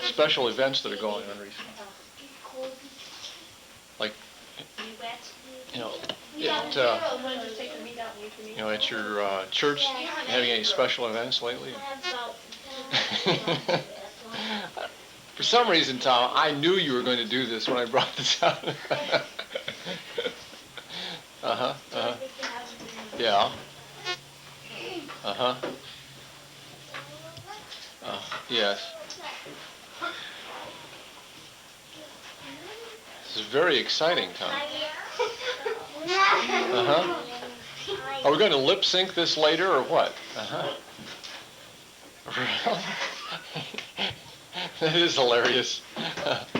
special events that are going on recently? Like, you know, at your church, having any special events lately? For some reason, Tom, I knew you were going to do this when I brought this up. Uh-huh, uh-huh. Yeah. Uh-huh. Yes. This is very exciting, Tom. Uh-huh. Are we going to lip sync this later or what? Uh-huh. That is hilarious.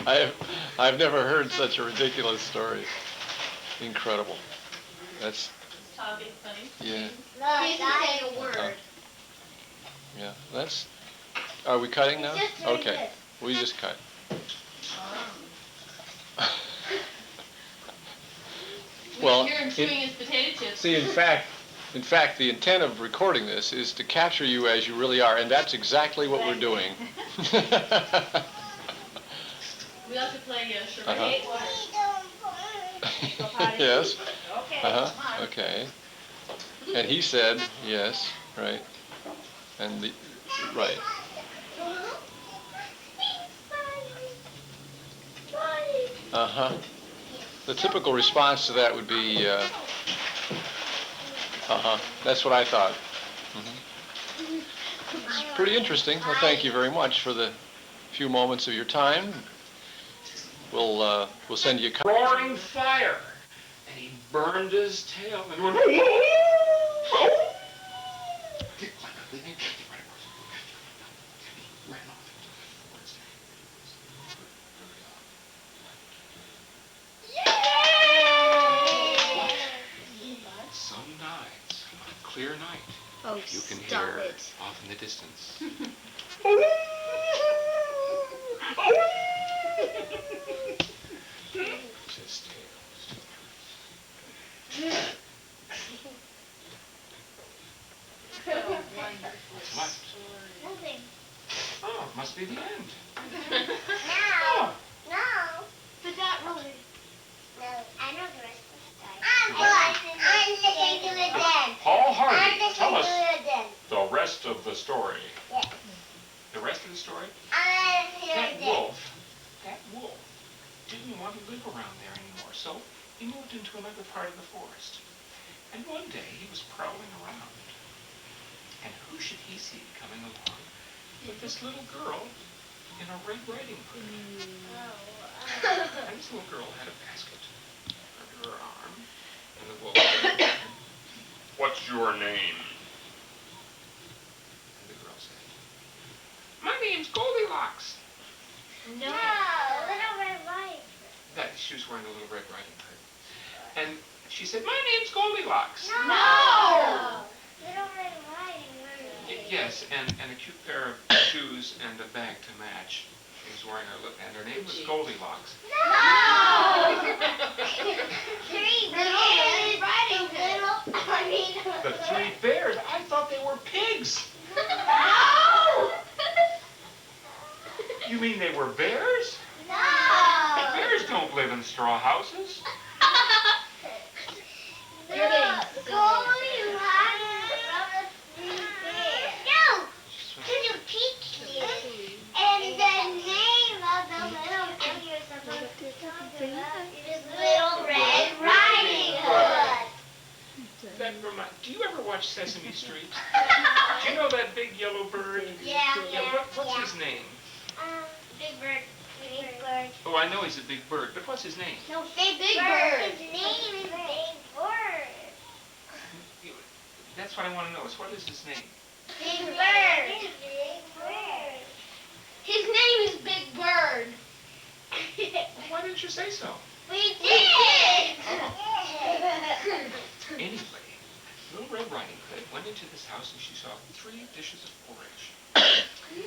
I've never heard such a ridiculous story. Incredible. That's. Tom being funny. Yeah. He isn't saying a word. Yeah. That's. Are we cutting now? Okay. We just cut. Well, hear him chewing his potato chips. See, in fact, the intent of recording this is to capture you as you really are, and that's exactly what we're doing. We also play charades. Yes. Okay. And he said yes, right? And the right. The typical response to that would be, that's what I thought. It's pretty interesting. Well, thank you very much for the few moments of your time. We'll send you a roaring fire, and he burned his tail and went. Some nights, on a clear night, you can hear off in the distance. Just tails. What? Nothing. Oh, it must be the end. No. No. But that really... No, I know the rest of the story. I'm listening to it then. Paul Harvey, tell us it then. the rest of the story. Yes. The rest of the story? That wolf didn't want to live around there anymore, so he moved into another part of the forest. And one day he was prowling around. And who should he see coming along but this little girl in a Red Riding Hood. And this little girl had a basket under her arm, and the wolf said, "What's your name?" And the girl said, "My name's Goldilocks." No, Little Red Riding Hood. That she was wearing a Little Red Riding Hood. And she said, "My name's Goldilocks." No! Little Red Riding Hood. Yes, and a cute pair of shoes and a bag to match. She was wearing and her name was Goldilocks. No! Three bears riding hood. The three bears? I thought they were pigs. No! You mean they were bears? No! Bears don't live in straw houses. Little Red Riding Hood. Do you ever watch Sesame Street? Do you know that big yellow bird? Yeah. What's his name? Big Bird. Big Bird. Oh, I know he's a big bird, but what's his name? No, Big Bird. His name is Big Bird. That's what I want to know. What is his name? Big Bird. Big Bird. His name is Big Bird. Why didn't you say so? We did. Anyway, Little Red Riding Hood went into this house and she saw 3 dishes of porridge.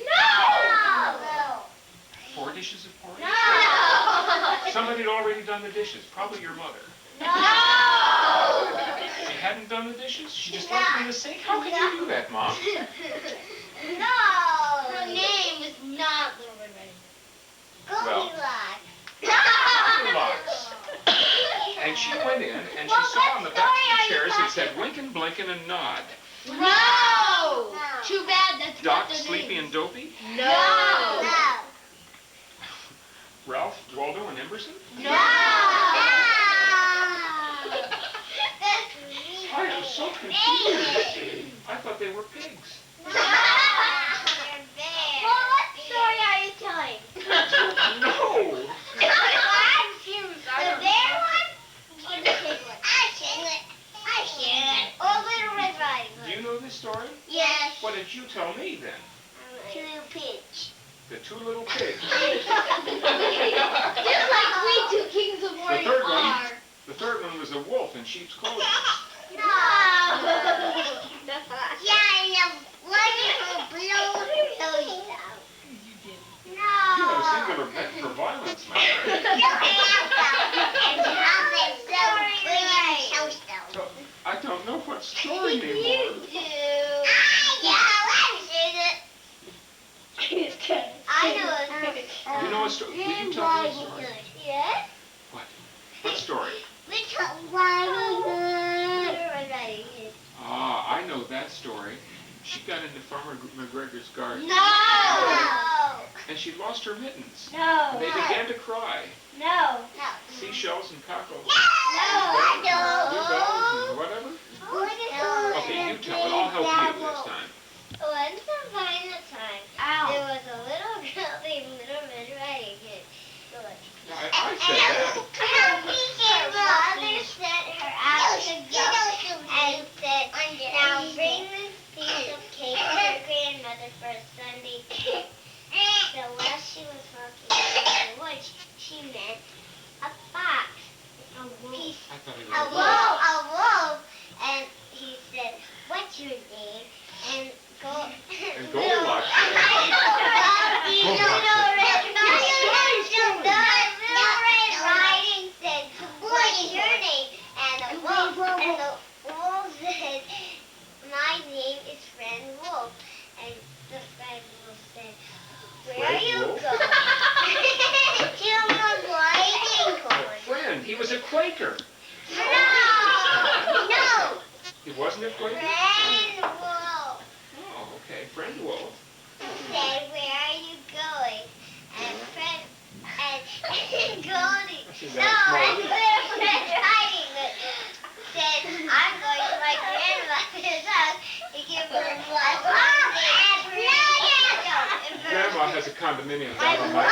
No. 4 dishes of porridge? No. Somebody had already done the dishes, probably your mother. No. She hadn't done the dishes? She just left them in the sink? How can you do that, Mom? No. Her name is not she went in and she saw on the back of the chairs it said Winkin', Blinkin', and Nod. No! Too bad that's Doc, not the Sleepy, name. and Dopey? No! Ralph, Waldo, and Emerson? No! I am so confused. I thought they were pigs. Well, what story are you telling? No! I'm confused. The bear one? Or the pig one? I can't. Or Little Red Riding Hood? Do you know this story? Yes. What did you tell me then? Two pigs. The two little pigs. Just like we two kings of war The third one. are. The third one was a wolf in sheep's clothing. No. Yeah, and the wonderful blue really loud. No. You have a singular bent for violence, my friend. I don't know what story anymore. I know it. You know a story? Will you tell me a story? Yes? What? What story? Ah, I know that story. She got into Farmer McGregor's garden. No. And she lost her mittens. No. And they began to cry. No. Seashells and cockles. No. Bluebells and whatever. Okay, you tell it. I'll help you this time. Once upon a time, there was a little girl named Little Red Riding Hood. Yeah, I said that. Her mother sent her out to go and said, now bring this piece of cake to your grandmother for a Sunday cake. So while she was walking in the woods, she met a fox. I thought it A was wolf. And he said, what's your name? And And Goldilocks. Riding said, what's your name? And the wolf said, my name is Friend Wolf. And the Friend Wolf said, where are you going? To my riding hood. Friend, he was a Quaker. No. He wasn't a Quaker? Friend Wolf Oh, okay. Friend Wolf. said, where are you going? And Goldie, She's no, that and smart. Red Riding Hood said, I'm going to my grandmother's house to give her a blessing. Grandma has a condominium I down on love my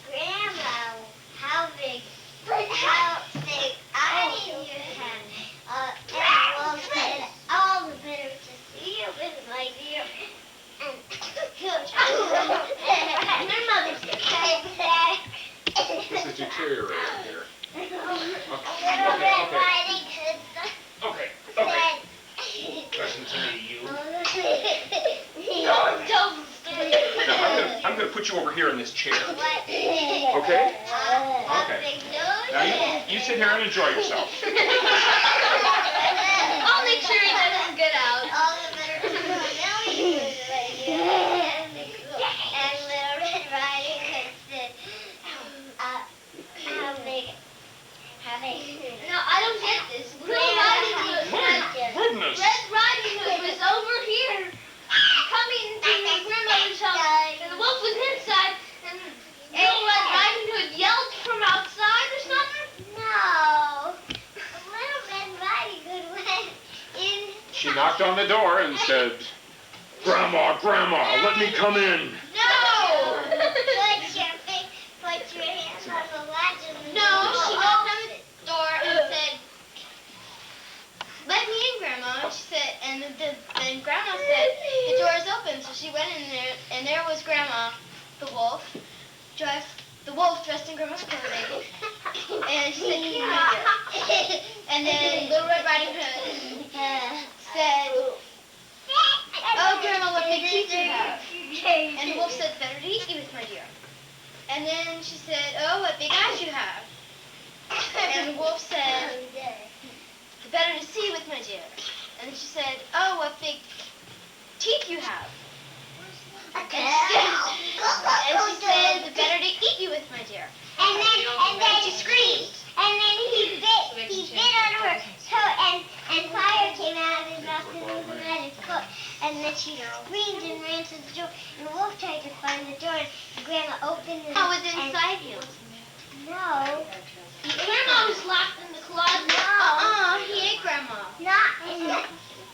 Grandma, how big are you have? And Wolf said, all the better to see you with my dear. And her mother said, This is deteriorating here. Little Red Riding Hood Okay. said, Listen to me, you. tell the story. Now, I'm going to put you over here in this chair. What? Okay? Okay. Now, you sit here and enjoy yourself. I'll make sure he doesn't get out. All the better to know you right here. And Little Red Riding Hood said, how big? No, I don't get this. Little Riding Hood. My goodness. Red Riding Hood was over here, coming to your grandmother's house, and the wolf was inside, and Little Red Riding Hood yelled from outside or something. No. Little Red Riding Hood went in. She knocked on the door and said, Grandma, Grandma, let me come in. No! Put your hands on the latch and No, she knocked on the door and said, let me in, Grandma. She said, and then Grandma said, the door is open. So she went in there, and there was Grandma, the wolf, dressed the wolf dressed in Grandma's clothing. And she said, keep my deer. And then Little Red Riding Hood said, oh, Grandma, what big teeth you have. And the wolf said, better to eat you with my dear. And then she said, oh, what big eyes you have. And the wolf said, the better to see with my dear. And then she said, oh, what big teeth you have. And she said, the better to eat you with, my dear. And then she screamed. And then he bit on her toe, and fire came out of his mouth and moved at his foot. And then she screamed and ran to the door, and the wolf tried to find the door, and Grandma opened it. What was inside you? No. Grandma was locked in the closet. No. He ate Grandma. Not in the...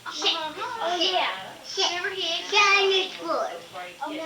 Oh, yeah. Remember he ate Shine your floor. Oh, no.